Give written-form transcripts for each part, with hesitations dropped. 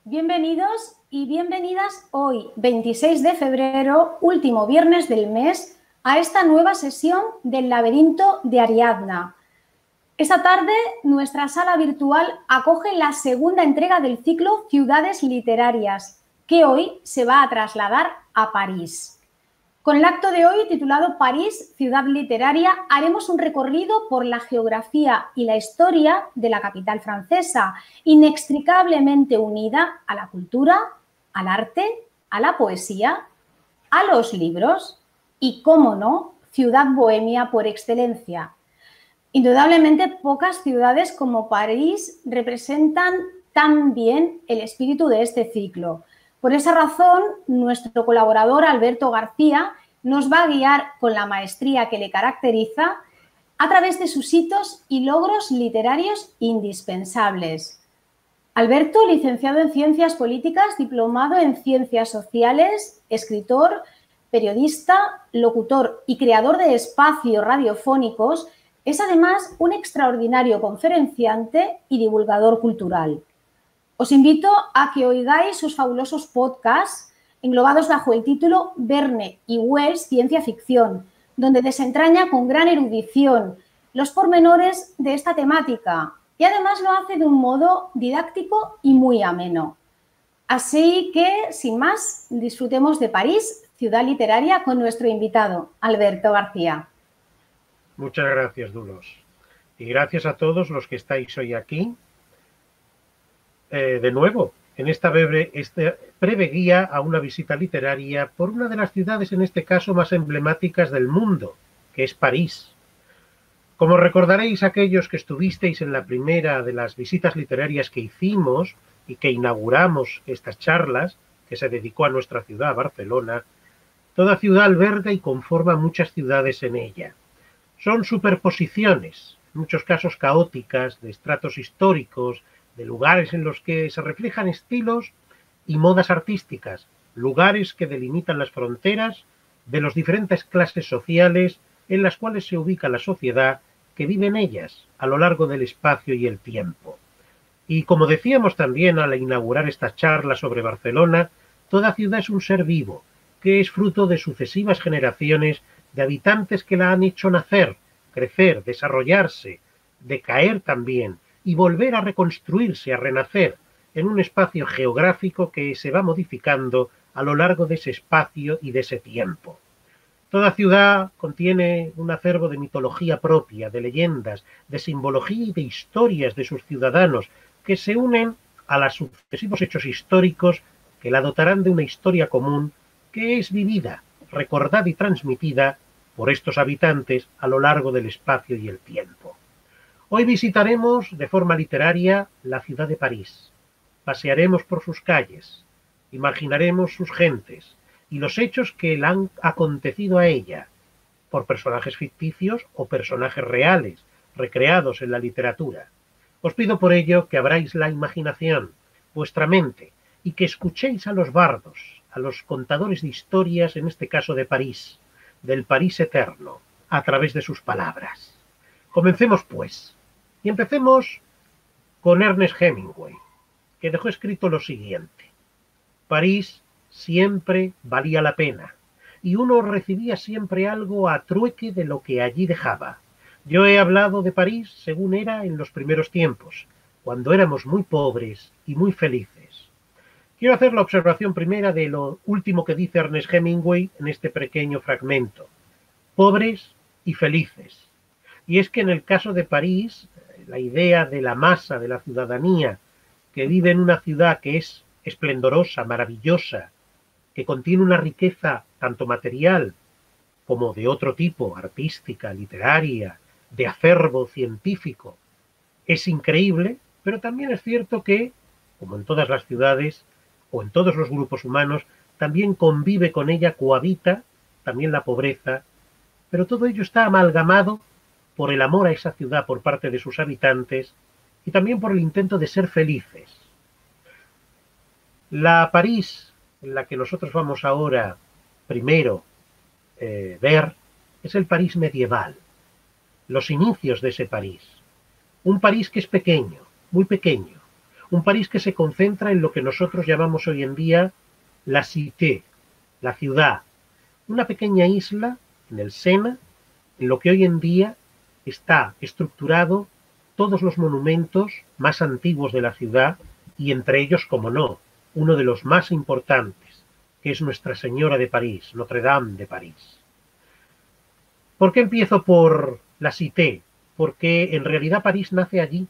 Bienvenidos y bienvenidas hoy, 26 de febrero, último viernes del mes, a esta nueva sesión del Laberinto de Ariadna. Esta tarde, nuestra sala virtual acoge la segunda entrega del ciclo Ciudades Literarias, que hoy se va a trasladar a París. Con el acto de hoy, titulado París, Ciudad Literaria, haremos un recorrido por la geografía y la historia de la capital francesa, inextricablemente unida a la cultura, al arte, a la poesía, a los libros y, cómo no, ciudad bohemia por excelencia. Indudablemente, pocas ciudades como París representan tan bien el espíritu de este ciclo. Por esa razón, nuestro colaborador Alberto García nos va a guiar con la maestría que le caracteriza a través de sus hitos y logros literarios indispensables. Alberto, licenciado en Ciencias Políticas, diplomado en Ciencias Sociales, escritor, periodista, locutor y creador de espacios radiofónicos, es además un extraordinario conferenciante y divulgador cultural. Os invito a que oigáis sus fabulosos podcasts englobados bajo el título Verne y Wells, Ciencia Ficción, donde desentraña con gran erudición los pormenores de esta temática y además lo hace de un modo didáctico y muy ameno. Así que, sin más, disfrutemos de París, ciudad literaria, con nuestro invitado, Alberto García. Muchas gracias, Dulos. Y gracias a todos los que estáis hoy aquí. De nuevo, en esta breve guía a una visita literaria por una de las ciudades, en este caso, más emblemáticas del mundo, que es París. Como recordaréis aquellos que estuvisteis en la primera de las visitas literarias que hicimos y que inauguramos estas charlas, que se dedicó a nuestra ciudad, Barcelona, toda ciudad alberga y conforma muchas ciudades en ella. Son superposiciones, en muchos casos caóticas, de estratos históricos, de lugares en los que se reflejan estilos y modas artísticas, lugares que delimitan las fronteras de las diferentes clases sociales en las cuales se ubica la sociedad que vive en ellas a lo largo del espacio y el tiempo. Y como decíamos también al inaugurar esta charla sobre Barcelona, toda ciudad es un ser vivo, que es fruto de sucesivas generaciones de habitantes que la han hecho nacer, crecer, desarrollarse, decaer también, y volver a reconstruirse, a renacer, en un espacio geográfico que se va modificando a lo largo de ese espacio y de ese tiempo. Toda ciudad contiene un acervo de mitología propia, de leyendas, de simbología y de historias de sus ciudadanos, que se unen a los sucesivos hechos históricos que la dotarán de una historia común que es vivida, recordada y transmitida por estos habitantes a lo largo del espacio y el tiempo. Hoy visitaremos de forma literaria la ciudad de París, pasearemos por sus calles, imaginaremos sus gentes y los hechos que le han acontecido a ella, por personajes ficticios o personajes reales, recreados en la literatura. Os pido por ello que abráis la imaginación, vuestra mente, y que escuchéis a los bardos, a los contadores de historias, en este caso de París, del París eterno, a través de sus palabras. Comencemos, pues, y empecemos con Ernest Hemingway, que dejó escrito lo siguiente: París siempre valía la pena, y uno recibía siempre algo a trueque de lo que allí dejaba. Yo he hablado de París según era en los primeros tiempos, cuando éramos muy pobres y muy felices. Quiero hacer la observación primera de lo último que dice Ernest Hemingway en este pequeño fragmento: pobres y felices. Y es que en el caso de París, la idea de la masa, de la ciudadanía, que vive en una ciudad que es esplendorosa, maravillosa, que contiene una riqueza tanto material como de otro tipo, artística, literaria, de acervo científico, es increíble, pero también es cierto que, como en todas las ciudades o en todos los grupos humanos, también convive con ella, cohabita también la pobreza, pero todo ello está amalgamado por el amor a esa ciudad por parte de sus habitantes y también por el intento de ser felices. La París en la que nosotros vamos ahora primero ver es el París medieval, los inicios de ese París. Un París que es pequeño, muy pequeño, Un París que se concentra en lo que nosotros llamamos hoy en día la cité, la ciudad, una pequeña isla en el Sena, en lo que hoy en día está estructurado todos los monumentos más antiguos de la ciudad y entre ellos, como no, uno de los más importantes, que es Nuestra Señora de París, Notre Dame de París. ¿Por qué empiezo por la Cité? Porque en realidad París nace allí.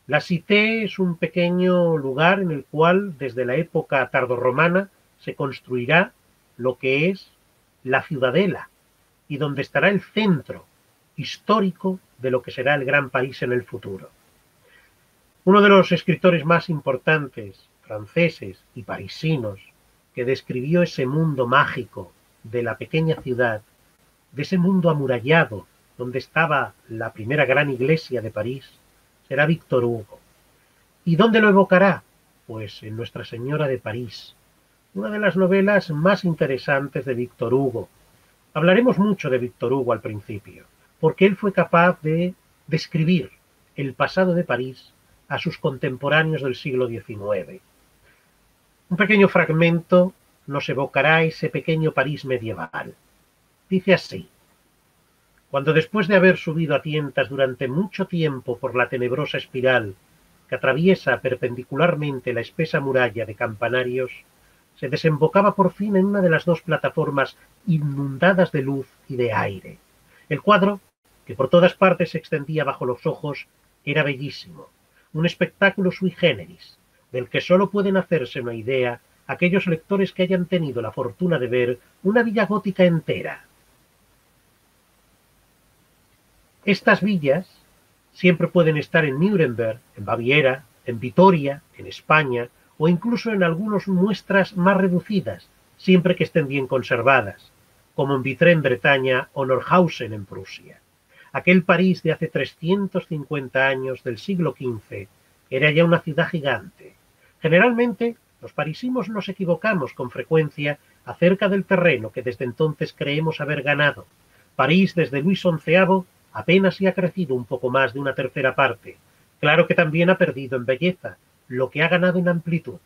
La Cité es un pequeño lugar en el cual desde la época tardorromana se construirá lo que es la ciudadela y donde estará el centro histórico de lo que será el gran París en el futuro. Uno de los escritores más importantes, franceses y parisinos, que describió ese mundo mágico de la pequeña ciudad, de ese mundo amurallado donde estaba la primera gran iglesia de París, será Víctor Hugo. ¿Y dónde lo evocará? Pues en Nuestra Señora de París, una de las novelas más interesantes de Víctor Hugo. Hablaremos mucho de Víctor Hugo al principio, porque él fue capaz de describir el pasado de París a sus contemporáneos del siglo XIX. Un pequeño fragmento nos evocará ese pequeño París medieval. Dice así: cuando después de haber subido a tientas durante mucho tiempo por la tenebrosa espiral que atraviesa perpendicularmente la espesa muralla de campanarios, se desembocaba por fin en una de las dos plataformas inundadas de luz y de aire. El cuadro, que por todas partes se extendía bajo los ojos, era bellísimo, un espectáculo sui generis, del que sólo pueden hacerse una idea aquellos lectores que hayan tenido la fortuna de ver una villa gótica entera. Estas villas siempre pueden estar en Nuremberg, en Baviera, en Vitoria, en España, o incluso en algunas muestras más reducidas, siempre que estén bien conservadas, como en Vitré en Bretaña o Nordhausen en Prusia. Aquel París de hace 350 años del siglo XV era ya una ciudad gigante. Generalmente, los parisinos nos equivocamos con frecuencia acerca del terreno que desde entonces creemos haber ganado. París, desde Luis XI, apenas si ha crecido un poco más de una tercera parte. Claro que también ha perdido en belleza, lo que ha ganado en amplitud.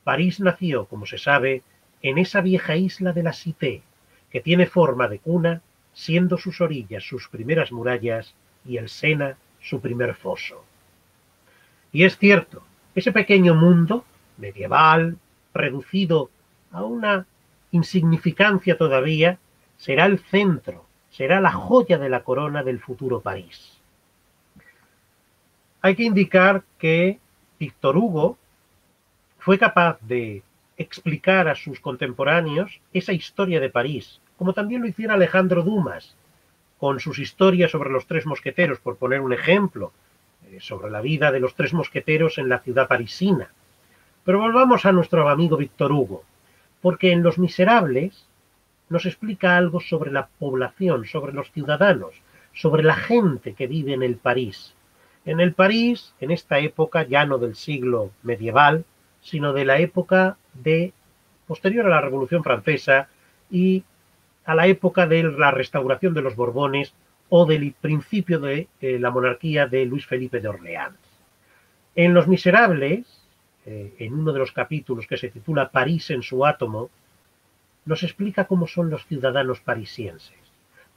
París nació, como se sabe, en esa vieja isla de la Cité, que tiene forma de cuna, siendo sus orillas sus primeras murallas y el Sena su primer foso. Y es cierto, ese pequeño mundo, medieval, reducido a una insignificancia todavía, será el centro, será la joya de la corona del futuro París. Hay que indicar que Víctor Hugo fue capaz de explicar a sus contemporáneos esa historia de París, como también lo hiciera Alejandro Dumas, con sus historias sobre los tres mosqueteros, por poner un ejemplo, sobre la vida de los tres mosqueteros en la ciudad parisina. Pero volvamos a nuestro amigo Víctor Hugo, porque en Los Miserables nos explica algo sobre la población, sobre los ciudadanos, sobre la gente que vive en el París. En el París, en esta época, ya no del siglo medieval, sino de la época posterior a la Revolución Francesa y a la época de la restauración de los Borbones o del principio de la monarquía de Luis Felipe de Orleans. En Los Miserables, en uno de los capítulos que se titula París en su átomo, nos explica cómo son los ciudadanos parisienses,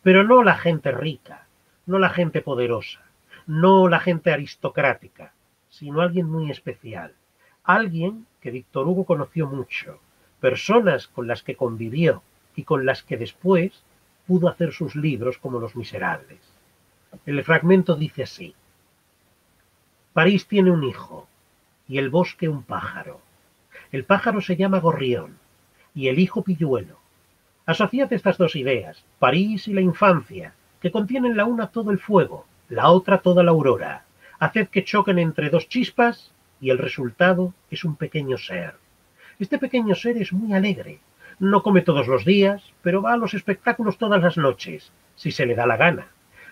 pero no la gente rica, no la gente poderosa, no la gente aristocrática, sino alguien muy especial, alguien que Víctor Hugo conoció mucho, personas con las que convivió y con las que después pudo hacer sus libros como Los Miserables. El fragmento dice así: París tiene un hijo y el bosque un pájaro. El pájaro se llama gorrión y el hijo pilluelo. Asociad estas dos ideas, París y la infancia, que contienen la una todo el fuego, la otra toda la aurora. Haced que choquen entre dos chispas y el resultado es un pequeño ser. Este pequeño ser es muy alegre. No come todos los días, pero va a los espectáculos todas las noches, si se le da la gana.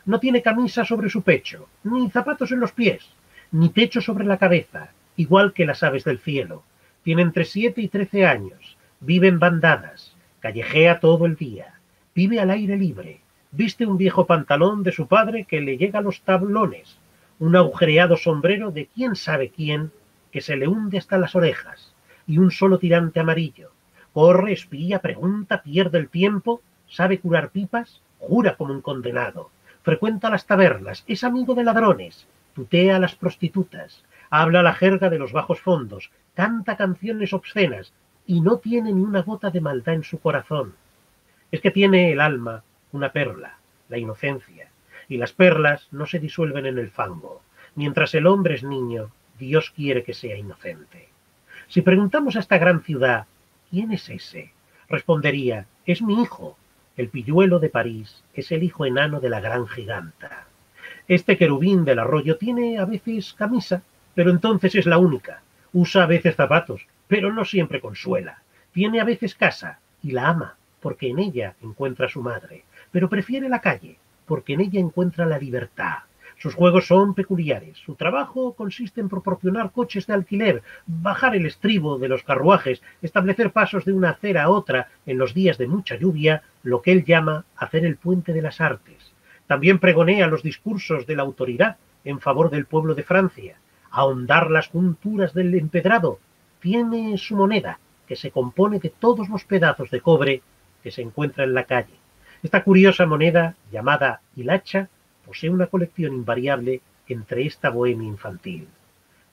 No tiene camisa sobre su pecho, ni zapatos en los pies, ni techo sobre la cabeza, igual que las aves del cielo. Tiene entre 7 y 13 años, vive en bandadas, callejea todo el día, vive al aire libre, viste un viejo pantalón de su padre que le llega a los tablones, un agujereado sombrero de quién sabe quién que se le hunde hasta las orejas, y un solo tirante amarillo. Corre, espía, pregunta, pierde el tiempo, sabe curar pipas, jura como un condenado, frecuenta las tabernas, es amigo de ladrones, tutea a las prostitutas, habla la jerga de los bajos fondos, canta canciones obscenas y no tiene ni una gota de maldad en su corazón. Es que tiene el alma una perla, la inocencia, y las perlas no se disuelven en el fango. Mientras el hombre es niño, Dios quiere que sea inocente. Si preguntamos a esta gran ciudad, ¿quién es ese?, respondería, es mi hijo. El pilluelo de París es el hijo enano de la gran giganta. Este querubín del arroyo tiene a veces camisa, pero entonces es la única. Usa a veces zapatos, pero no siempre consuela. Tiene a veces casa y la ama, porque en ella encuentra a su madre, pero prefiere la calle, porque en ella encuentra la libertad. Sus juegos son peculiares. Su trabajo consiste en proporcionar coches de alquiler, bajar el estribo de los carruajes, establecer pasos de una acera a otra en los días de mucha lluvia, lo que él llama hacer el puente de las artes. También pregonea los discursos de la autoridad en favor del pueblo de Francia, ahondar las junturas del empedrado. Tiene su moneda, que se compone de todos los pedazos de cobre que se encuentra en la calle. Esta curiosa moneda, llamada hilacha, posee una colección invariable entre esta bohemia infantil.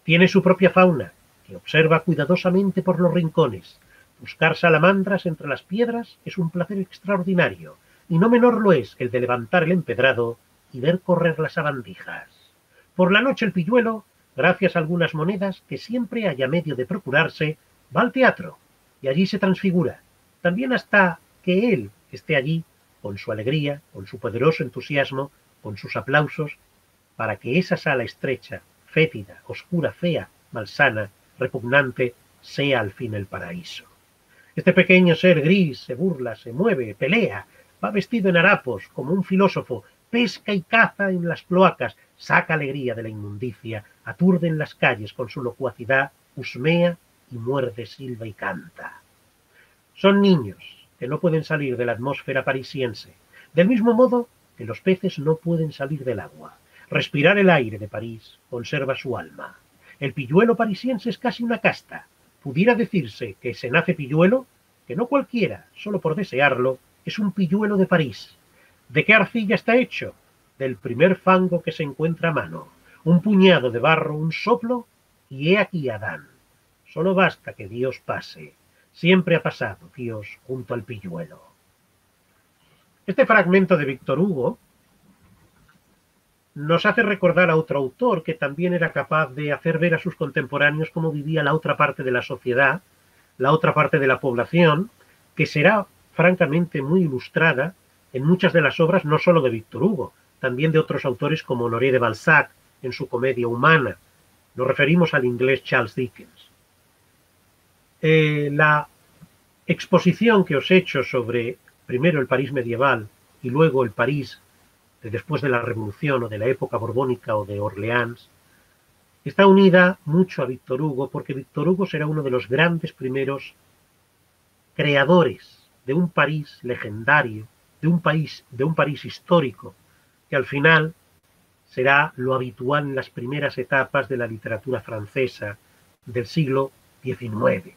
Tiene su propia fauna, que observa cuidadosamente por los rincones. Buscar salamandras entre las piedras es un placer extraordinario, y no menor lo es el de levantar el empedrado y ver correr las sabandijas. Por la noche el pilluelo, gracias a algunas monedas que siempre haya medio de procurarse, va al teatro, y allí se transfigura, también hasta que él esté allí, con su alegría, con su poderoso entusiasmo, con sus aplausos, para que esa sala estrecha, fétida, oscura, fea, malsana, repugnante, sea al fin el paraíso. Este pequeño ser gris se burla, se mueve, pelea, va vestido en harapos, como un filósofo, pesca y caza en las cloacas, saca alegría de la inmundicia, aturde en las calles con su locuacidad, husmea y muerde, silba y canta. Son niños que no pueden salir de la atmósfera parisiense, del mismo modo que los peces no pueden salir del agua. Respirar el aire de París conserva su alma. El pilluelo parisiense es casi una casta. Pudiera decirse que se nace pilluelo, que no cualquiera, solo por desearlo, es un pilluelo de París. ¿De qué arcilla está hecho? Del primer fango que se encuentra a mano. Un puñado de barro, un soplo, y he aquí a Adán. Solo basta que Dios pase. Siempre ha pasado Dios junto al pilluelo. Este fragmento de Víctor Hugo nos hace recordar a otro autor que también era capaz de hacer ver a sus contemporáneos cómo vivía la otra parte de la sociedad, la otra parte de la población, que será francamente muy ilustrada en muchas de las obras, no solo de Víctor Hugo, también de otros autores como Honoré de Balzac en su Comedia Humana. Nos referimos al inglés Charles Dickens. La exposición que os he hecho sobre primero el París medieval y luego el París de después de la Revolución o de la época borbónica o de Orleans, está unida mucho a Víctor Hugo, porque Víctor Hugo será uno de los grandes primeros creadores de un París legendario, de un París histórico, que al final será lo habitual en las primeras etapas de la literatura francesa del siglo XIX.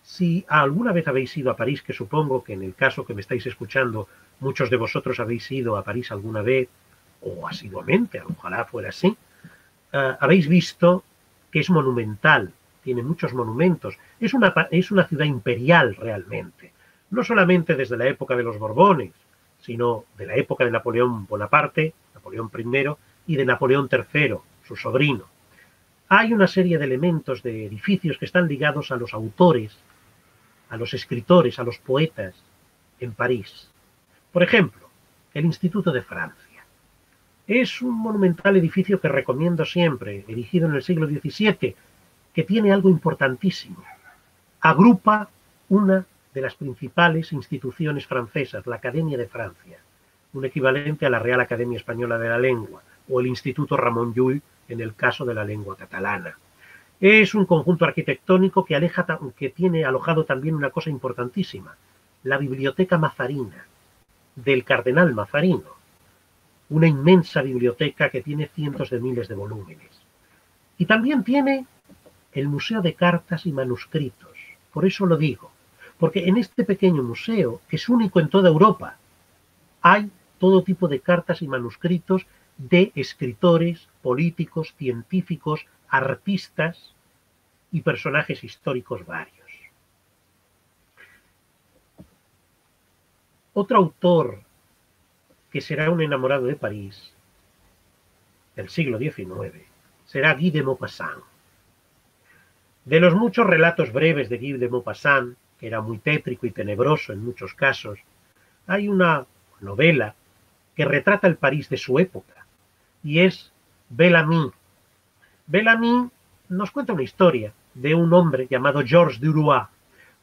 Si alguna vez habéis ido a París, que supongo que en el caso que me estáis escuchando, muchos de vosotros habéis ido a París alguna vez, o asiduamente, ojalá fuera así, habéis visto que es monumental, tiene muchos monumentos, es una ciudad imperial realmente, no solamente desde la época de los Borbones, sino de la época de Napoleón Bonaparte, Napoleón I, y de Napoleón III, su sobrino. Hay una serie de elementos, de edificios que están ligados a los autores, a los escritores, a los poetas en París. Por ejemplo, el Instituto de Francia. Es un monumental edificio que recomiendo siempre, erigido en el siglo XVII, que tiene algo importantísimo. Agrupa una de las principales instituciones francesas, la Academia de Francia, un equivalente a la Real Academia Española de la Lengua, o el Instituto Ramon Llull en el caso de la lengua catalana. Es un conjunto arquitectónico que tiene alojado también una cosa importantísima, la Biblioteca Mazarina, del cardenal Mazarino, una inmensa biblioteca que tiene cientos de miles de volúmenes. Y también tiene el Museo de Cartas y Manuscritos. Por eso lo digo, porque en este pequeño museo, que es único en toda Europa, hay todo tipo de cartas y manuscritos de escritores, políticos, científicos, artistas y personajes históricos varios. Otro autor que será un enamorado de París del siglo XIX será Guy de Maupassant. De los muchos relatos breves de Guy de Maupassant, que era muy tétrico y tenebroso en muchos casos, hay una novela que retrata el París de su época, y es Bel Ami. Bel Ami nos cuenta una historia de un hombre llamado Georges Duroy,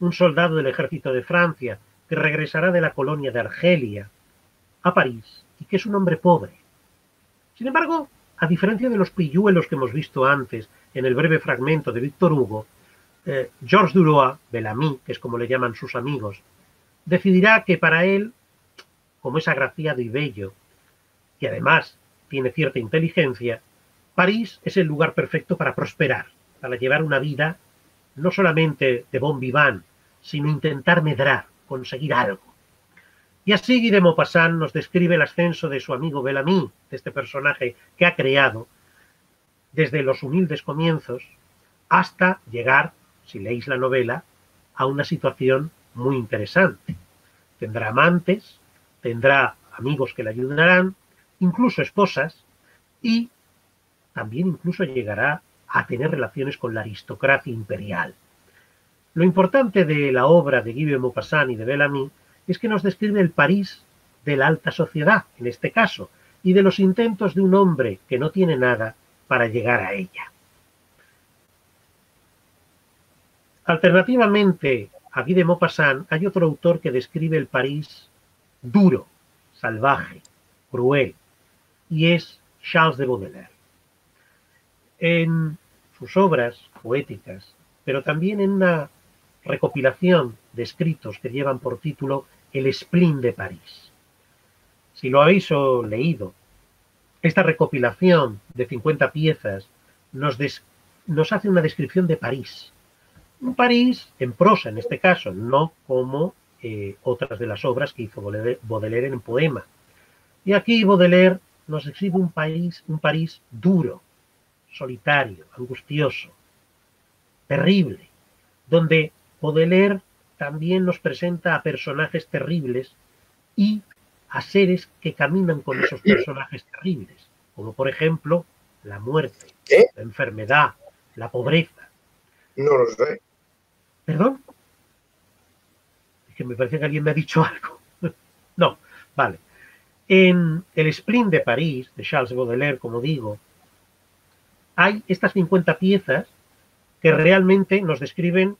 un soldado del ejército de Francia que regresará de la colonia de Argelia a París y que es un hombre pobre. Sin embargo, a diferencia de los pilluelos que hemos visto antes en el breve fragmento de Víctor Hugo, Georges Duroy, Bel Ami, que es como le llaman sus amigos, decidirá que para él, como es agraciado y bello, y además tiene cierta inteligencia, París es el lugar perfecto para prosperar, para llevar una vida no solamente de bon vivant, sino intentar medrar, conseguir algo. Y así Guy de Maupassant nos describe el ascenso de su amigo Bel Ami, de este personaje que ha creado, desde los humildes comienzos hasta llegar, si leéis la novela, a una situación muy interesante. Tendrá amantes, tendrá amigos que le ayudarán, incluso esposas, y también incluso llegará a tener relaciones con la aristocracia imperial. Lo importante de la obra de Guy de Maupassant y de Bel Ami es que nos describe el París de la alta sociedad, en este caso, y de los intentos de un hombre que no tiene nada para llegar a ella. Alternativamente a Guy de Maupassant hay otro autor que describe el París duro, salvaje, cruel, y es Charles de Baudelaire. En sus obras poéticas, pero también en una recopilación de escritos que llevan por título El spleen de París. Si lo habéis leído, esta recopilación de 50 piezas nos hace una descripción de París. Un París en prosa, en este caso, no como otras de las obras que hizo Baudelaire en poema. Y aquí Baudelaire nos describe un París duro, solitario, angustioso, terrible, donde Baudelaire también nos presenta a personajes terribles y a seres que caminan con esos personajes terribles, como por ejemplo la muerte, la enfermedad, la pobreza. No lo sé. ¿Perdón? Es que me parece que alguien me ha dicho algo. No, vale. En El spleen de París, de Charles Baudelaire, como digo, hay estas 50 piezas que realmente nos describen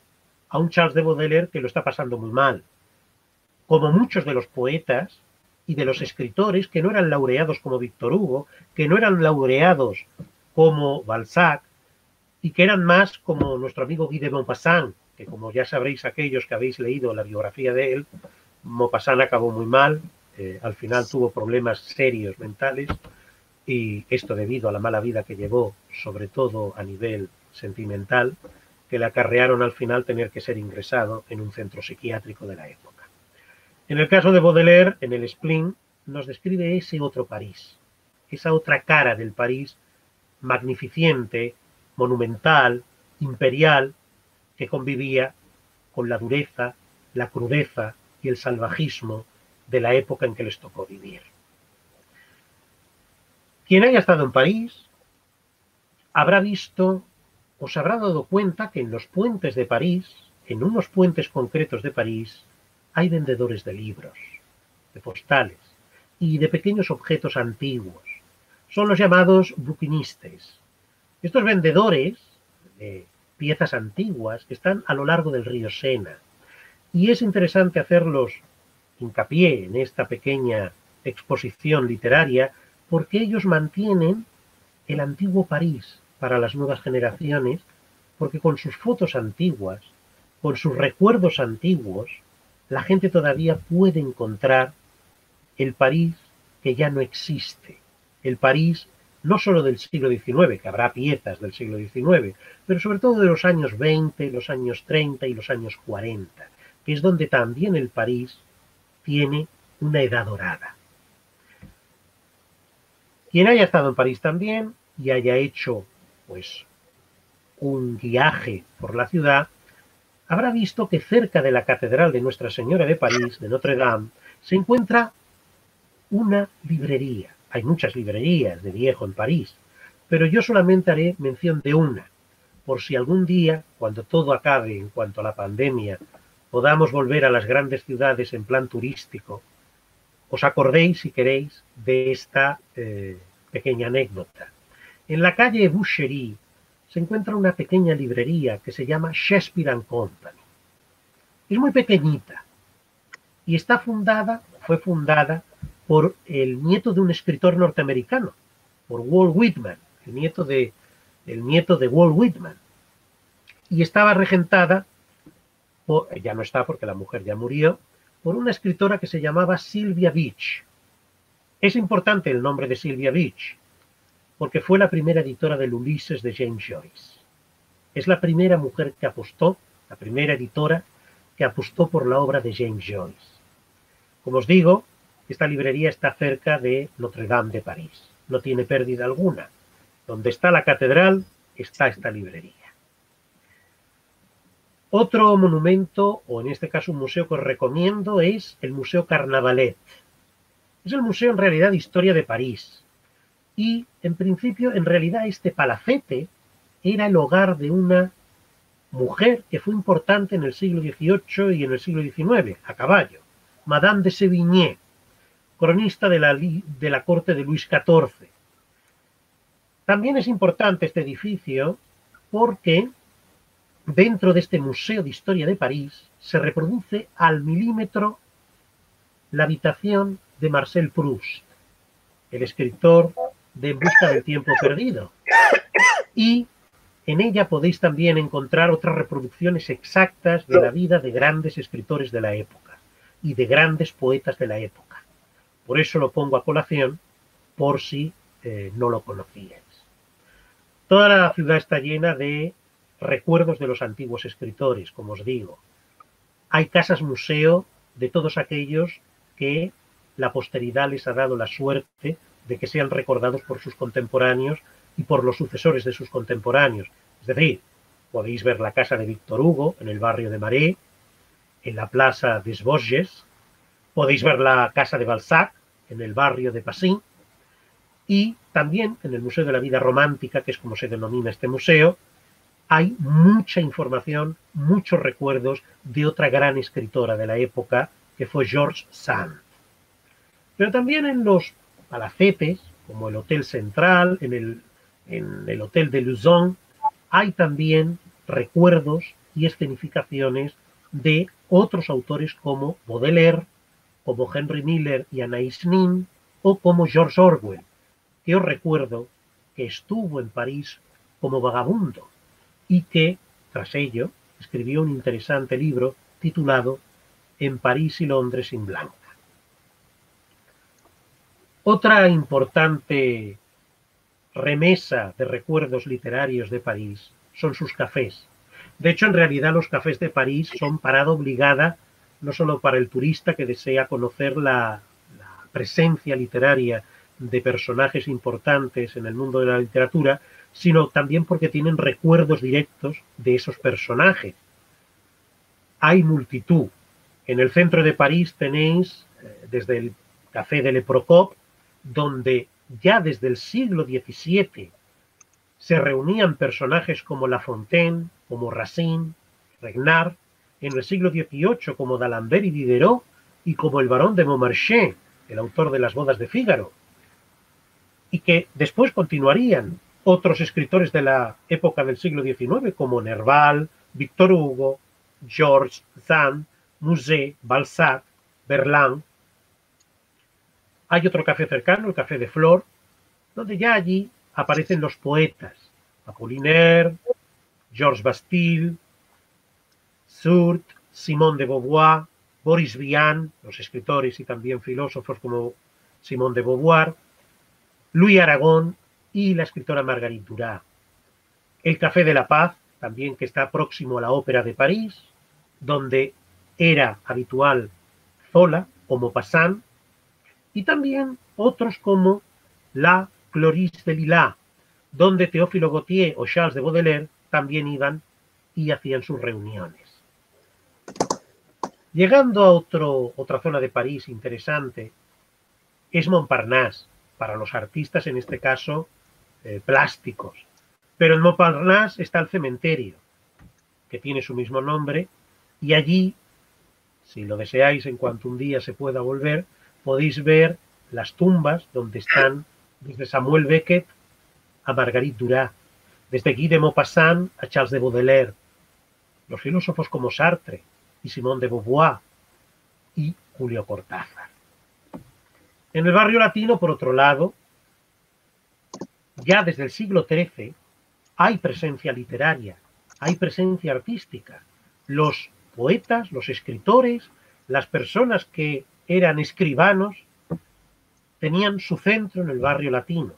a un Charles de Baudelaire que lo está pasando muy mal. Como muchos de los poetas y de los escritores que no eran laureados como Víctor Hugo, que no eran laureados como Balzac, y que eran más como nuestro amigo Guy de Maupassant, que como ya sabréis aquellos que habéis leído la biografía de él, Maupassant acabó muy mal, al final tuvo problemas serios mentales, y esto debido a la mala vida que llevó, sobre todo a nivel sentimental, que le acarrearon al final tener que ser ingresado en un centro psiquiátrico de la época. En el caso de Baudelaire, en el spleen, nos describe ese otro París, esa otra cara del París magnificente, monumental, imperial, que convivía con la dureza, la crudeza y el salvajismo de la época en que les tocó vivir. Quien haya estado en París habrá visto o se habrá dado cuenta que en los puentes de París, en unos puentes concretos de París, hay vendedores de libros, de postales y de pequeños objetos antiguos. Son los llamados bouquinistes. Estos vendedores de piezas antiguas están a lo largo del río Sena. Y es interesante hacerlos hincapié en esta pequeña exposición literaria porque ellos mantienen el antiguo París para las nuevas generaciones, porque con sus fotos antiguas, con sus recuerdos antiguos, la gente todavía puede encontrar el París que ya no existe, el París no solo del siglo XIX, que habrá piezas del siglo XIX, pero sobre todo de los años 20, los años 30 y los años 40, que es donde también el París tiene una edad dorada. Quien haya estado en París también y haya hecho pues un viaje por la ciudad, habrá visto que cerca de la Catedral de Nuestra Señora de París, de Notre Dame, se encuentra una librería. Hay muchas librerías de viejo en París, pero yo solamente haré mención de una, por si algún día, cuando todo acabe en cuanto a la pandemia, podamos volver a las grandes ciudades en plan turístico, os acordéis, si queréis, de esta pequeña anécdota. En la calle Boucherie se encuentra una pequeña librería que se llama Shakespeare & Company. Es muy pequeñita y fue fundada por el nieto de un escritor norteamericano, por Walt Whitman, el nieto de Walt Whitman. Y estaba regentada, ya no está porque la mujer ya murió, por una escritora que se llamaba Sylvia Beach. Es importante el nombre de Sylvia Beach, porque fue la primera editora del Ulises de James Joyce. Es la primera mujer que apostó, la primera editora que apostó por la obra de James Joyce. Como os digo, esta librería está cerca de Notre Dame de París. No tiene pérdida alguna. Donde está la catedral, está esta librería. Otro monumento, o en este caso un museo que os recomiendo, es el Museo Carnavalet. Es el museo en realidad de historia de París. Y en principio, en realidad, este palacete era el hogar de una mujer que fue importante en el siglo XVIII y en el siglo XIX, a caballo, Madame de Sévigné, cronista de la corte de Luis XIV. También es importante este edificio porque dentro de este Museo de Historia de París se reproduce al milímetro la habitación de Marcel Proust, el escritor de En busca del tiempo perdido. Y en ella podéis también encontrar otras reproducciones exactas de la vida de grandes escritores de la época y de grandes poetas de la época. Por eso lo pongo a colación, por si no lo conocíais. Toda la ciudad está llena de recuerdos de los antiguos escritores, como os digo. Hay casas museo de todos aquellos que la posteridad les ha dado la suerte de que sean recordados por sus contemporáneos y por los sucesores de sus contemporáneos. Es decir, podéis ver la casa de Víctor Hugo en el barrio de Marais, en la plaza des Vosges, podéis ver la casa de Balzac en el barrio de Passy, y también en el Museo de la Vida Romántica, que es como se denomina este museo, hay mucha información, muchos recuerdos de otra gran escritora de la época, que fue George Sand. Pero también en los palacetes, como el Hotel Central, en el Hotel de Luzon, hay también recuerdos y escenificaciones de otros autores como Baudelaire, como Henry Miller y Anaïs Nin, o como George Orwell, que os recuerdo que estuvo en París como vagabundo y que, tras ello, escribió un interesante libro titulado En París y Londres sin Blanca. Otra importante remesa de recuerdos literarios de París son sus cafés. De hecho, en realidad los cafés de París son parada obligada no solo para el turista que desea conocer la presencia literaria de personajes importantes en el mundo de la literatura, sino también porque tienen recuerdos directos de esos personajes. Hay multitud. En el centro de París tenéis desde el Café de Le Procop, donde ya desde el siglo XVII se reunían personajes como La Fontaine, como Racine, Regnard, en el siglo XVIII como d'Alembert y Diderot, y como el barón de Beaumarchais, el autor de Las bodas de Fígaro, y que después continuarían otros escritores de la época del siglo XIX, como Nerval, Víctor Hugo, George Sand, Musset, Balzac, Verlaine. Hay otro café cercano, el Café de Flore, donde ya allí aparecen los poetas, Apollinaire, Georges Bastille, Surt, Simone de Beauvoir, Boris Vian, los escritores y también filósofos como Simone de Beauvoir, Louis Aragon y la escritora Marguerite Duras. El Café de la Paz, también, que está próximo a la Ópera de París, donde era habitual Zola o Maupassant, y también otros como la Cloris de Lila, donde Théophile Gautier o Charles de Baudelaire también iban y hacían sus reuniones. Llegando a otra zona de París interesante, es Montparnasse, para los artistas, en este caso, plásticos. Pero en Montparnasse está el cementerio, que tiene su mismo nombre, y allí, si lo deseáis, en cuanto un día se pueda volver, podéis ver las tumbas donde están desde Samuel Beckett a Marguerite Duras, desde Guy de Maupassant a Charles de Baudelaire, los filósofos como Sartre y Simone de Beauvoir y Julio Cortázar. En el barrio latino, por otro lado, ya desde el siglo XIII hay presencia literaria, hay presencia artística. Los poetas, los escritores, las personas que eran escribanos, tenían su centro en el barrio latino.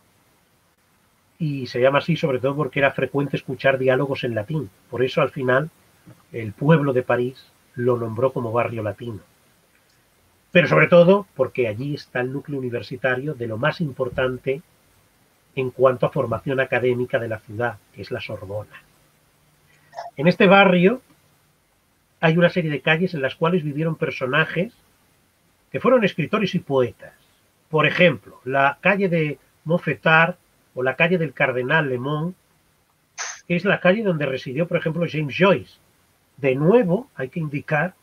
Y se llama así sobre todo porque era frecuente escuchar diálogos en latín. Por eso al final el pueblo de París lo nombró como barrio latino. Pero sobre todo porque allí está el núcleo universitario de lo más importante en cuanto a formación académica de la ciudad, que es la Sorbona. En este barrio hay una serie de calles en las cuales vivieron personajes que fueron escritores y poetas. Por ejemplo, la calle de Mouffetard o la calle del Cardenal Lemon, que es la calle donde residió, por ejemplo, James Joyce. De nuevo, hay que indicar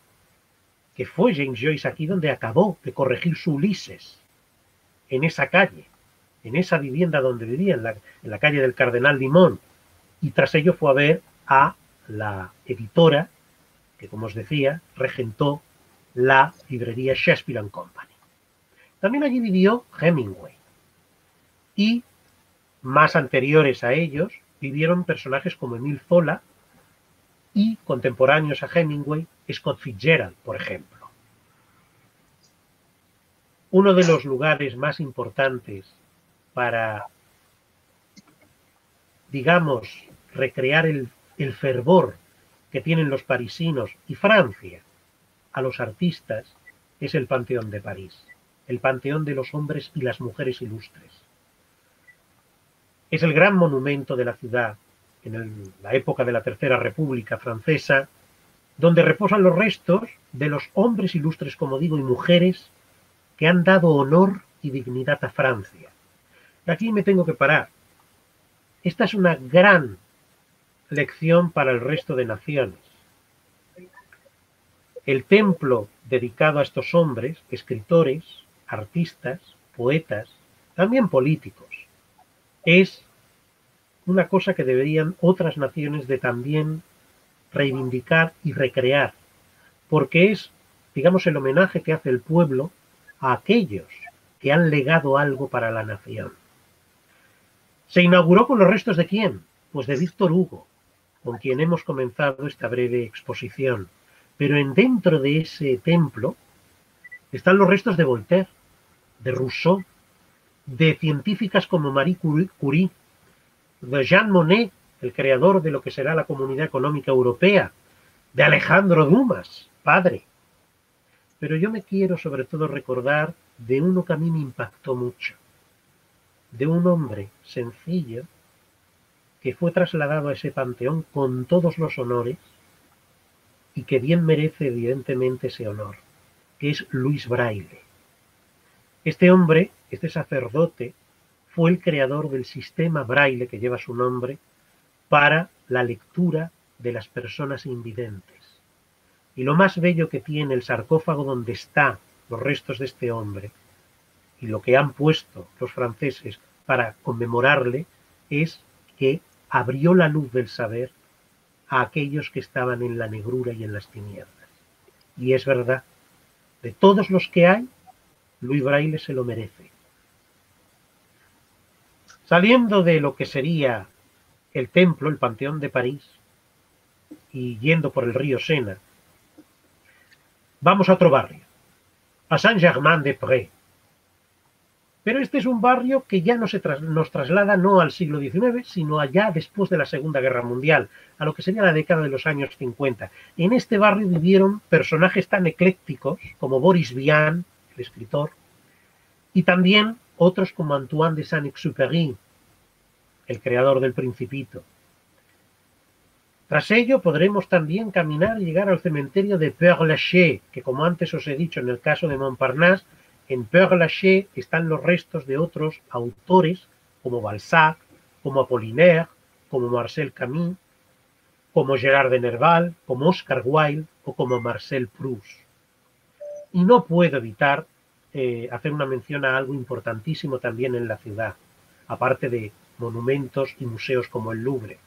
que fue James Joyce aquí donde acabó de corregir su Ulises, en esa calle, en esa vivienda donde vivía, en la calle del Cardenal Limón, y tras ello fue a ver a la editora que, como os decía, regentó la librería Shakespeare & Company. También allí vivió Hemingway, y más anteriores a ellos vivieron personajes como Émile Zola y contemporáneos a Hemingway, Scott Fitzgerald, por ejemplo. Uno de los lugares más importantes para, digamos, recrear el fervor que tienen los parisinos y Francia a los artistas es el Panteón de París, el panteón de los hombres y las mujeres ilustres. Es el gran monumento de la ciudad en la época de la Tercera República Francesa, donde reposan los restos de los hombres ilustres, como digo, y mujeres que han dado honor y dignidad a Francia. Y aquí me tengo que parar. Esta es una gran lección para el resto de naciones. El templo dedicado a estos hombres, escritores, artistas, poetas, también políticos, es una cosa que deberían otras naciones de también reivindicar y recrear, porque es, digamos, el homenaje que hace el pueblo a aquellos que han legado algo para la nación. Se inauguró con los restos ¿de quién? Pues de Víctor Hugo, con quien hemos comenzado esta breve exposición. Pero dentro de ese templo están los restos de Voltaire, de Rousseau, de científicas como Marie Curie, de Jean Monnet, el creador de lo que será la Comunidad Económica Europea, de Alejandro Dumas, padre. Pero yo me quiero sobre todo recordar de uno que a mí me impactó mucho, de un hombre sencillo que fue trasladado a ese panteón con todos los honores y que bien merece evidentemente ese honor, que es Louis Braille. Este hombre, este sacerdote, fue el creador del sistema Braille que lleva su nombre para la lectura de las personas invidentes. Y lo más bello que tiene el sarcófago donde están los restos de este hombre y lo que han puesto los franceses para conmemorarle es que abrió la luz del saber a aquellos que estaban en la negrura y en las tinieblas. Y es verdad, de todos los que hay, Louis Braille se lo merece. Saliendo de lo que sería el templo, el Panteón de París, y yendo por el río Sena, vamos a otro barrio, a Saint-Germain-des-Prés. Pero este es un barrio que ya nos traslada no al siglo XIX, sino allá después de la Segunda Guerra Mundial, a lo que sería la década de los años 50. En este barrio vivieron personajes tan eclécticos como Boris Vian, el escritor, y también otros como Antoine de Saint-Exupéry, el creador del Principito. Tras ello podremos también caminar y llegar al cementerio de Père-Lachaise, que como antes os he dicho en el caso de Montparnasse, en Père-Lachaise están los restos de otros autores como Balzac, como Apollinaire, como Marcel Camus, como Gerard de Nerval, como Oscar Wilde o como Marcel Proust. Y no puedo evitar hacer una mención a algo importantísimo también en la ciudad, aparte de monumentos y museos como el Louvre,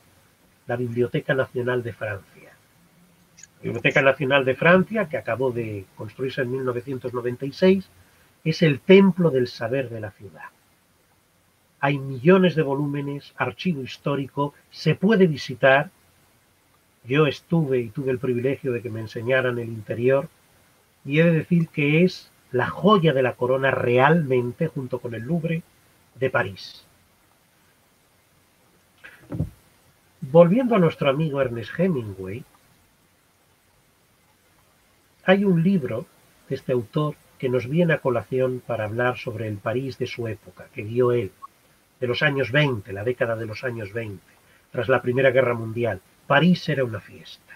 la Biblioteca Nacional de Francia. La Biblioteca Nacional de Francia, que acabó de construirse en 1996, es el templo del saber de la ciudad. Hay millones de volúmenes, archivo histórico, se puede visitar. Yo estuve y tuve el privilegio de que me enseñaran el interior y he de decir que es la joya de la corona realmente, junto con el Louvre, de París. Volviendo a nuestro amigo Ernest Hemingway, hay un libro de este autor que nos viene a colación para hablar sobre el París de su época, que vio él, de los años 20, la década de los años 20, tras la Primera Guerra Mundial. París era una fiesta.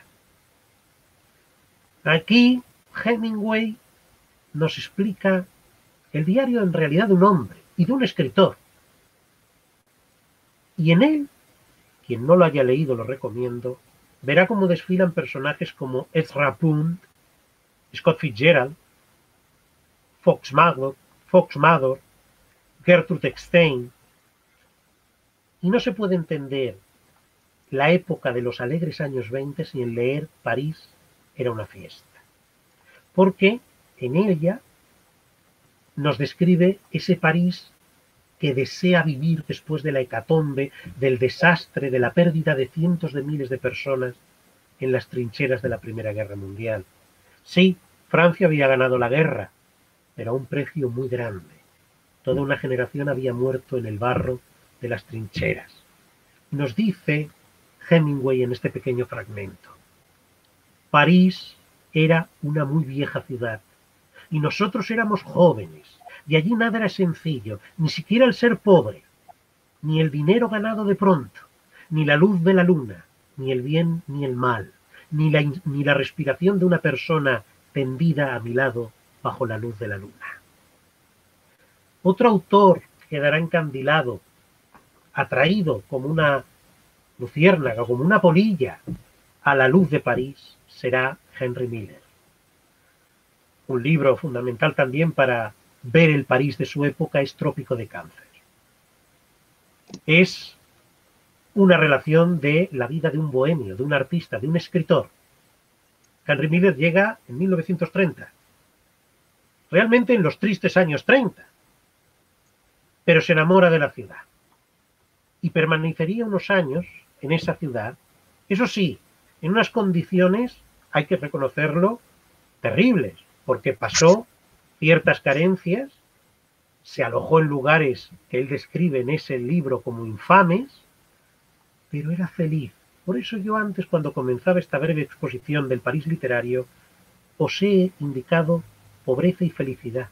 Aquí Hemingway nos explica el diario en realidad de un hombre y de un escritor. Y en él, quien no lo haya leído lo recomiendo, verá cómo desfilan personajes como Ezra Pound, Scott Fitzgerald, Fox Mather, Gertrude Stein. Y no se puede entender la época de los alegres años 20 sin leer París era una fiesta. Porque en ella nos describe ese París que desea vivir después de la hecatombe, del desastre, de la pérdida de cientos de miles de personas en las trincheras de la Primera Guerra Mundial. Sí, Francia había ganado la guerra, pero a un precio muy grande. Toda una generación había muerto en el barro de las trincheras. Nos dice Hemingway en este pequeño fragmento: París era una muy vieja ciudad y nosotros éramos jóvenes, y allí nada era sencillo, ni siquiera el ser pobre, ni el dinero ganado de pronto, ni la luz de la luna, ni el bien ni el mal, ni la respiración de una persona tendida a mi lado bajo la luz de la luna. Otro autor quedará encandilado, atraído como una luciérnaga, como una polilla, a la luz de París, será Henry Miller. Un libro fundamental también para ver el París de su época es Trópico de Cáncer. Es una relación de la vida de un bohemio, de un artista, de un escritor. Henry Miller llega en 1930, realmente en los tristes años 30, pero se enamora de la ciudad y permanecería unos años en esa ciudad, eso sí, en unas condiciones, hay que reconocerlo, terribles, porque pasó ciertas carencias, se alojó en lugares que él describe en ese libro como infames, pero era feliz. Por eso yo antes, cuando comenzaba esta breve exposición del París literario, os he indicado pobreza y felicidad,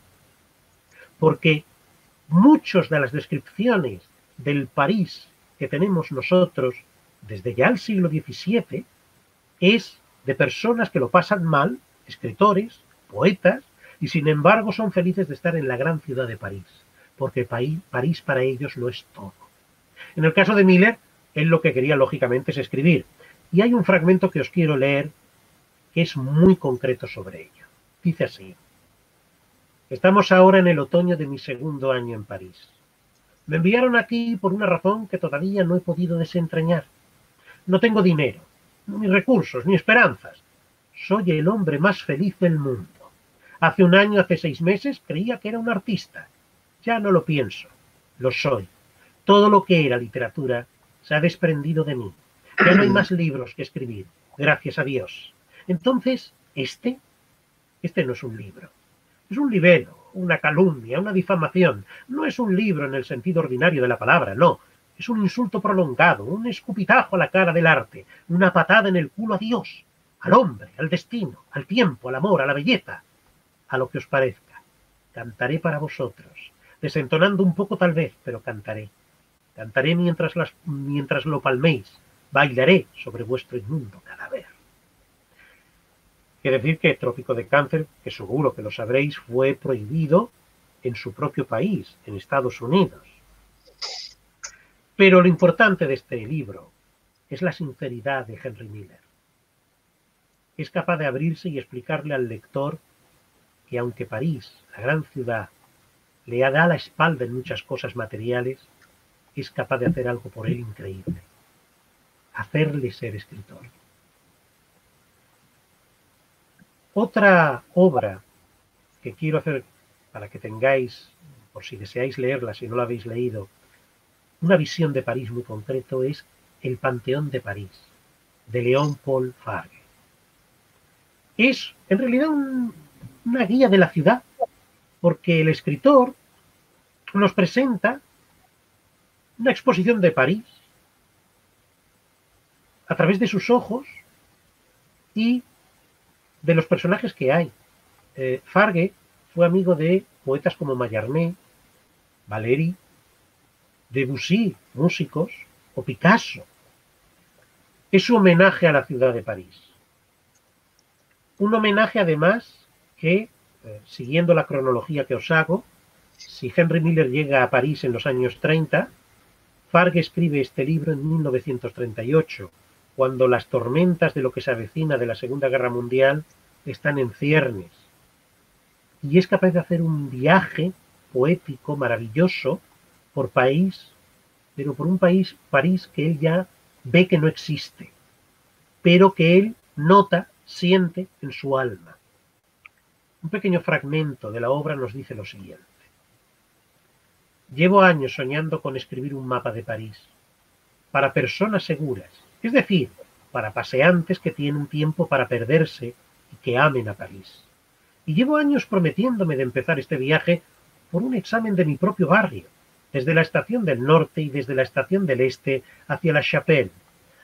porque muchas de las descripciones del París que tenemos nosotros desde ya el siglo XVII es de personas que lo pasan mal, escritores, poetas, y sin embargo son felices de estar en la gran ciudad de París, porque París para ellos lo es todo. En el caso de Miller, él lo que quería lógicamente es escribir, y hay un fragmento que os quiero leer que es muy concreto sobre ello. Dice así: estamos ahora en el otoño de mi segundo año en París. Me enviaron aquí por una razón que todavía no he podido desentrañar. No tengo dinero, ni recursos, ni esperanzas. Soy el hombre más feliz del mundo. Hace un año, hace 6 meses, creía que era un artista. Ya no lo pienso. Lo soy. Todo lo que era literatura se ha desprendido de mí. Ya no hay más libros que escribir. Gracias a Dios. Entonces, este no es un libro. Es un libelo, una calumnia, una difamación. No es un libro en el sentido ordinario de la palabra, no. Es un insulto prolongado, un escupitajo a la cara del arte, una patada en el culo a Dios, al hombre, al destino, al tiempo, al amor, a la belleza, a lo que os parezca. Cantaré para vosotros, desentonando un poco tal vez, pero cantaré. Cantaré mientras lo palméis, bailaré sobre vuestro inmundo cadáver. Quiere decir que Trópico de Cáncer, que seguro que lo sabréis, fue prohibido en su propio país, en Estados Unidos. Pero lo importante de este libro es la sinceridad de Henry Miller. Es capaz de abrirse y explicarle al lector que aunque París, la gran ciudad, le da la espalda en muchas cosas materiales, es capaz de hacer algo por él increíble. Hacerle ser escritor. Otra obra que quiero hacer para que tengáis, por si deseáis leerla, si no la habéis leído, una visión de París muy concreto es El Panteón de París, de Léon Paul Fargue. Es en realidad una guía de la ciudad, porque el escritor nos presenta una exposición de París a través de sus ojos y de los personajes que hay. Fargue fue amigo de poetas como Mallarmé, Valéry, Debussy, músicos, o Picasso. Es su homenaje a la ciudad de París. Un homenaje además que, siguiendo la cronología que os hago, si Henry Miller llega a París en los años 30, Fargue escribe este libro en 1938, cuando las tormentas de lo que se avecina de la Segunda Guerra Mundial están en ciernes. Y es capaz de hacer un viaje poético maravilloso por París, pero por un país, París, que él ya ve que no existe, pero que él nota, siente en su alma. Un pequeño fragmento de la obra nos dice lo siguiente. Llevo años soñando con escribir un mapa de París, para personas seguras, es decir, para paseantes que tienen tiempo para perderse y que amen a París. Y llevo años prometiéndome de empezar este viaje por un examen de mi propio barrio, desde la estación del norte y desde la estación del este hacia la Chapelle.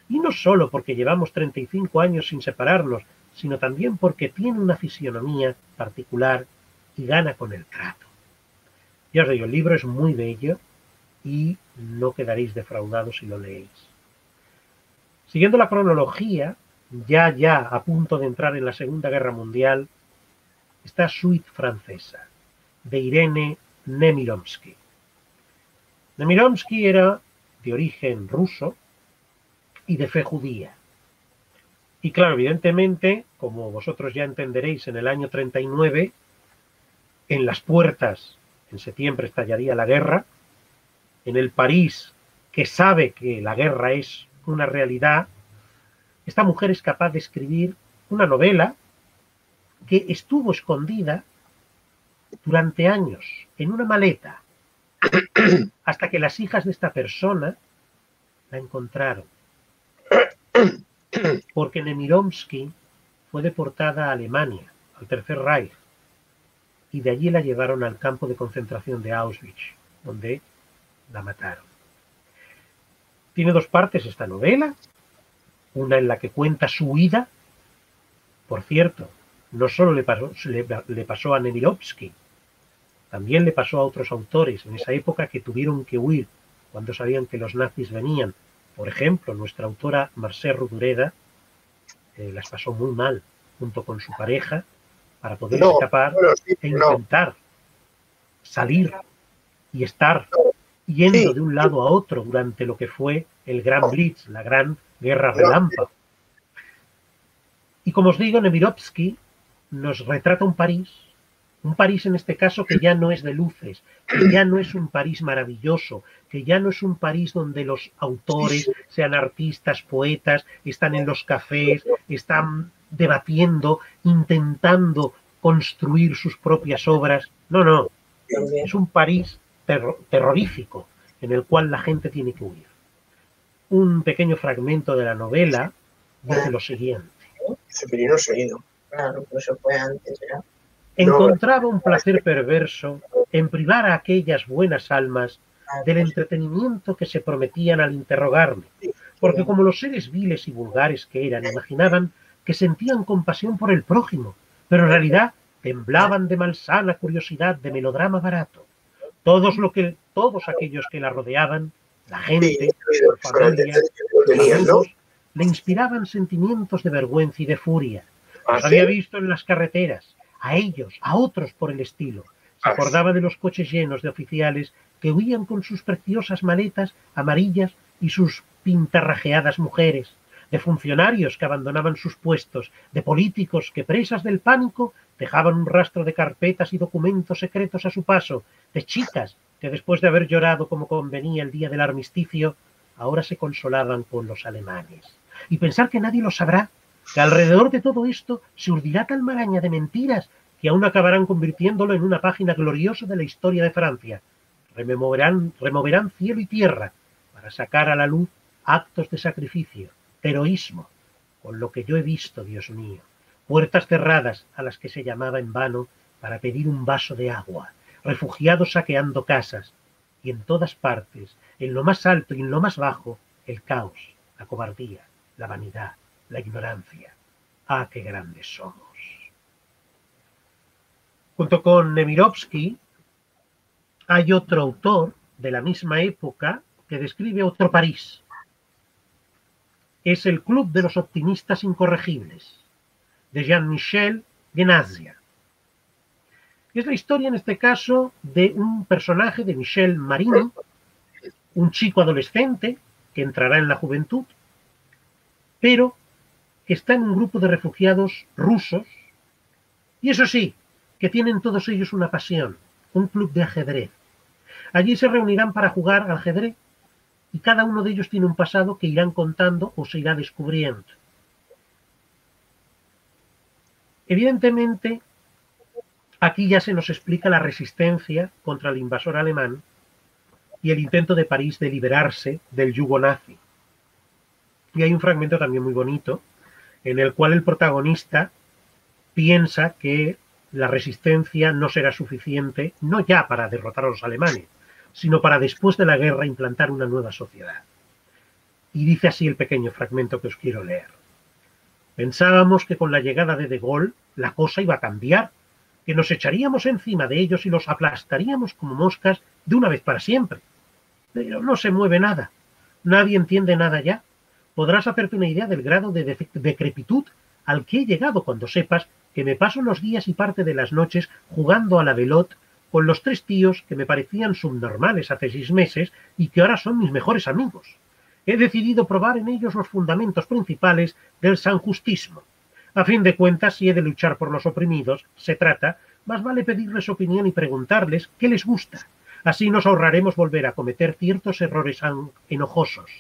Y no solo porque llevamos 35 años sin separarnos, sino también porque tiene una fisionomía particular y gana con el trato. Ya os digo, el libro es muy bello y no quedaréis defraudados si lo leéis. Siguiendo la cronología, ya a punto de entrar en la Segunda Guerra Mundial, está Suite francesa, de Irene Nemirovsky. Nemirovsky era de origen ruso y de fe judía. Y claro, evidentemente, como vosotros ya entenderéis, en el año 39, en las puertas, en septiembre estallaría la guerra, en el París que sabe que la guerra es una realidad, esta mujer es capaz de escribir una novela que estuvo escondida durante años en una maleta, hasta que las hijas de esta persona la encontraron. Porque Nemirovsky fue deportada a Alemania, al Tercer Reich, y de allí la llevaron al campo de concentración de Auschwitz, donde la mataron. Tiene dos partes esta novela, una en la que cuenta su huida. Por cierto, no solo le pasó a Nemirovsky, también le pasó a otros autores en esa época que tuvieron que huir cuando sabían que los nazis venían. Por ejemplo, nuestra autora Marcel Rodoreda las pasó muy mal junto con su pareja para poder escapar e intentar salir y estar yendo de un lado a otro durante lo que fue el Gran Blitz, la Gran Guerra Relámpago. Y como os digo, Nemirovsky nos retrata un París en este caso que ya no es de luces, que ya no es un París maravilloso, que ya no es un París donde los autores, sean artistas, poetas, están en los cafés, están debatiendo, intentando construir sus propias obras. No, es un París terrorífico en el cual la gente tiene que huir. Un pequeño fragmento de la novela dice lo siguiente. Superior seguido. Claro, eso fue antes, ¿verdad? encontraba un placer perverso en privar a aquellas buenas almas del entretenimiento que se prometían al interrogarme, porque como los seres viles y vulgares que eran, imaginaban que sentían compasión por el prójimo, pero en realidad temblaban de malsana curiosidad de melodrama barato. Todos aquellos que la rodeaban, la gente, su familia, sus amigos, le inspiraban sentimientos de vergüenza y de furia. Los había visto en las carreteras, a ellos, a otros por el estilo. Se acordaba de los coches llenos de oficiales que huían con sus preciosas maletas amarillas y sus pintarrajeadas mujeres, de funcionarios que abandonaban sus puestos, de políticos que, presas del pánico, dejaban un rastro de carpetas y documentos secretos a su paso, de chicas que, después de haber llorado como convenía el día del armisticio, ahora se consolaban con los alemanes. Y pensar que nadie lo sabrá, que alrededor de todo esto se urdirá tal maraña de mentiras que aún acabarán convirtiéndolo en una página gloriosa de la historia de Francia. Removerán cielo y tierra para sacar a la luz actos de sacrificio, de heroísmo, con lo que yo he visto, Dios mío, puertas cerradas a las que se llamaba en vano para pedir un vaso de agua, refugiados saqueando casas, y en todas partes, en lo más alto y en lo más bajo, el caos, la cobardía, la vanidad, la ignorancia. ¡Ah, qué grandes somos! Junto con Nemirovsky, hay otro autor de la misma época que describe otro París. Es el Club de los Optimistas Incorregibles, de Jean-Michel Guénasia. Es la historia, en este caso, de un personaje de Michel Marini, un chico adolescente que entrará en la juventud, pero que está en un grupo de refugiados rusos, y eso sí, que tienen todos ellos una pasión, un club de ajedrez. Allí se reunirán para jugar al ajedrez, y cada uno de ellos tiene un pasado que irán contando o se irá descubriendo. Evidentemente, aquí ya se nos explica la resistencia contra el invasor alemán y el intento de París de liberarse del yugo nazi. Y hay un fragmento también muy bonito en el cual el protagonista piensa que la resistencia no será suficiente, no ya para derrotar a los alemanes, sino para después de la guerra implantar una nueva sociedad. Y dice así el pequeño fragmento que os quiero leer. Pensábamos que con la llegada de Gaulle la cosa iba a cambiar, que nos echaríamos encima de ellos y los aplastaríamos como moscas de una vez para siempre. Pero no se mueve nada, nadie entiende nada ya. Podrás hacerte una idea del grado de decrepitud al que he llegado cuando sepas que me paso los días y parte de las noches jugando a la velote con los 3 tíos que me parecían subnormales hace 6 meses y que ahora son mis mejores amigos. He decidido probar en ellos los fundamentos principales del sanjustismo. A fin de cuentas, si he de luchar por los oprimidos, se trata, más vale pedirles opinión y preguntarles qué les gusta. Así nos ahorraremos volver a cometer ciertos errores enojosos.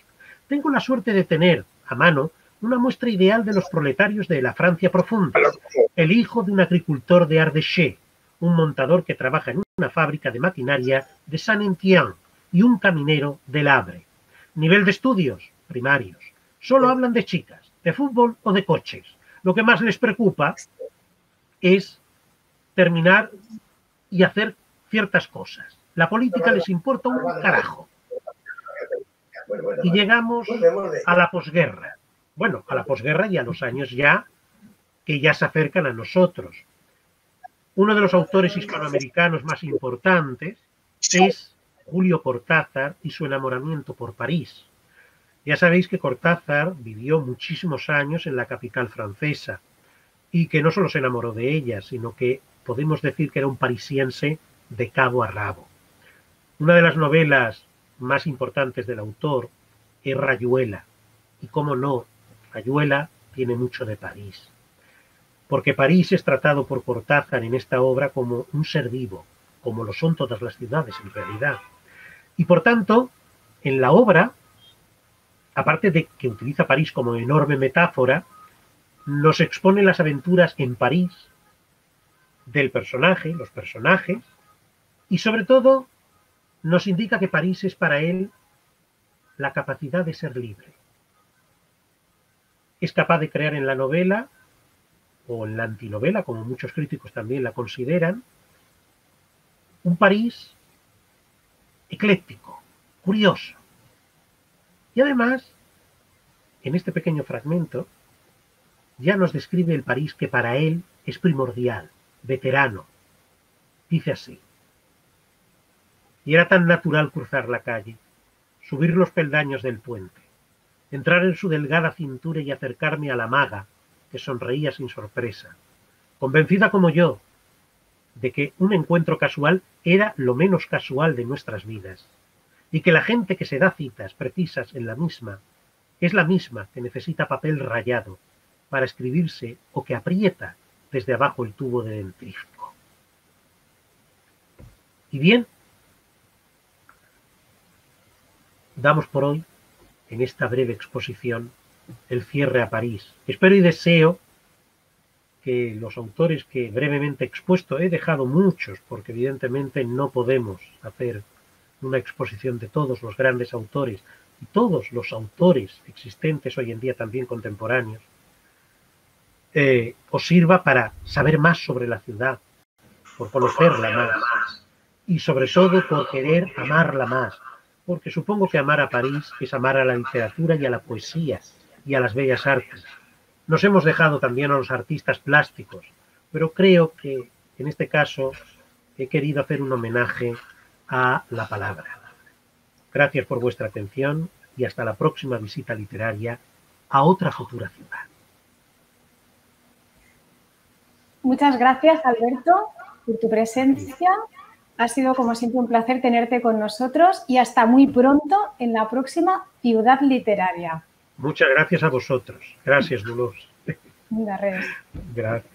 Tengo la suerte de tener, a mano, una muestra ideal de los proletarios de la Francia profunda. El hijo de un agricultor de Ardèche, un montador que trabaja en una fábrica de maquinaria de Saint-Étienne y un caminero del Havre. Nivel de estudios, primarios. Solo hablan de chicas, de fútbol o de coches. Lo que más les preocupa es terminar y hacer ciertas cosas. La política les importa un carajo. Y llegamos a la posguerra. Bueno, a la posguerra y a los años ya que ya se acercan a nosotros. Uno de los autores hispanoamericanos más importantes es Julio Cortázar y su enamoramiento por París. Ya sabéis que Cortázar vivió muchísimos años en la capital francesa y que no solo se enamoró de ella, sino que podemos decir que era un parisiense de cabo a rabo. Una de las novelas más importantes del autor es Rayuela. Y cómo no, Rayuela tiene mucho de París. Porque París es tratado por Cortázar en esta obra como un ser vivo, como lo son todas las ciudades en realidad. Y por tanto, en la obra, aparte de que utiliza París como enorme metáfora, nos expone las aventuras en París del personaje, los personajes, y sobre todo nos indica que París es para él la capacidad de ser libre. Es capaz de crear en la novela o en la antinovela, como muchos críticos también la consideran, un París ecléctico, curioso. Y además, en este pequeño fragmento, ya nos describe el París que para él es primordial, veterano. Dice así: y era tan natural cruzar la calle, subir los peldaños del puente, entrar en su delgada cintura y acercarme a la maga, que sonreía sin sorpresa, convencida como yo de que un encuentro casual era lo menos casual de nuestras vidas, y que la gente que se da citas precisas en la misma es la misma que necesita papel rayado para escribirse o que aprieta desde abajo el tubo de dentrífico. Y bien, damos por hoy, en esta breve exposición, el cierre a París. Espero y deseo que los autores que brevemente he expuesto, he dejado muchos, porque evidentemente no podemos hacer una exposición de todos los grandes autores y todos los autores existentes hoy en día también contemporáneos, os sirva para saber más sobre la ciudad, por conocerla más y sobre todo por querer amarla más, porque supongo que amar a París es amar a la literatura y a la poesía y a las bellas artes. Nos hemos dejado también a los artistas plásticos, pero creo que en este caso he querido hacer un homenaje a la palabra. Gracias por vuestra atención y hasta la próxima visita literaria a otra futura ciudad. Muchas gracias, Alberto, por tu presencia. Ha sido, como siempre, un placer tenerte con nosotros y hasta muy pronto en la próxima Ciudad Literaria. Muchas gracias a vosotros. Gracias, Dolors. Gracias. Gracias.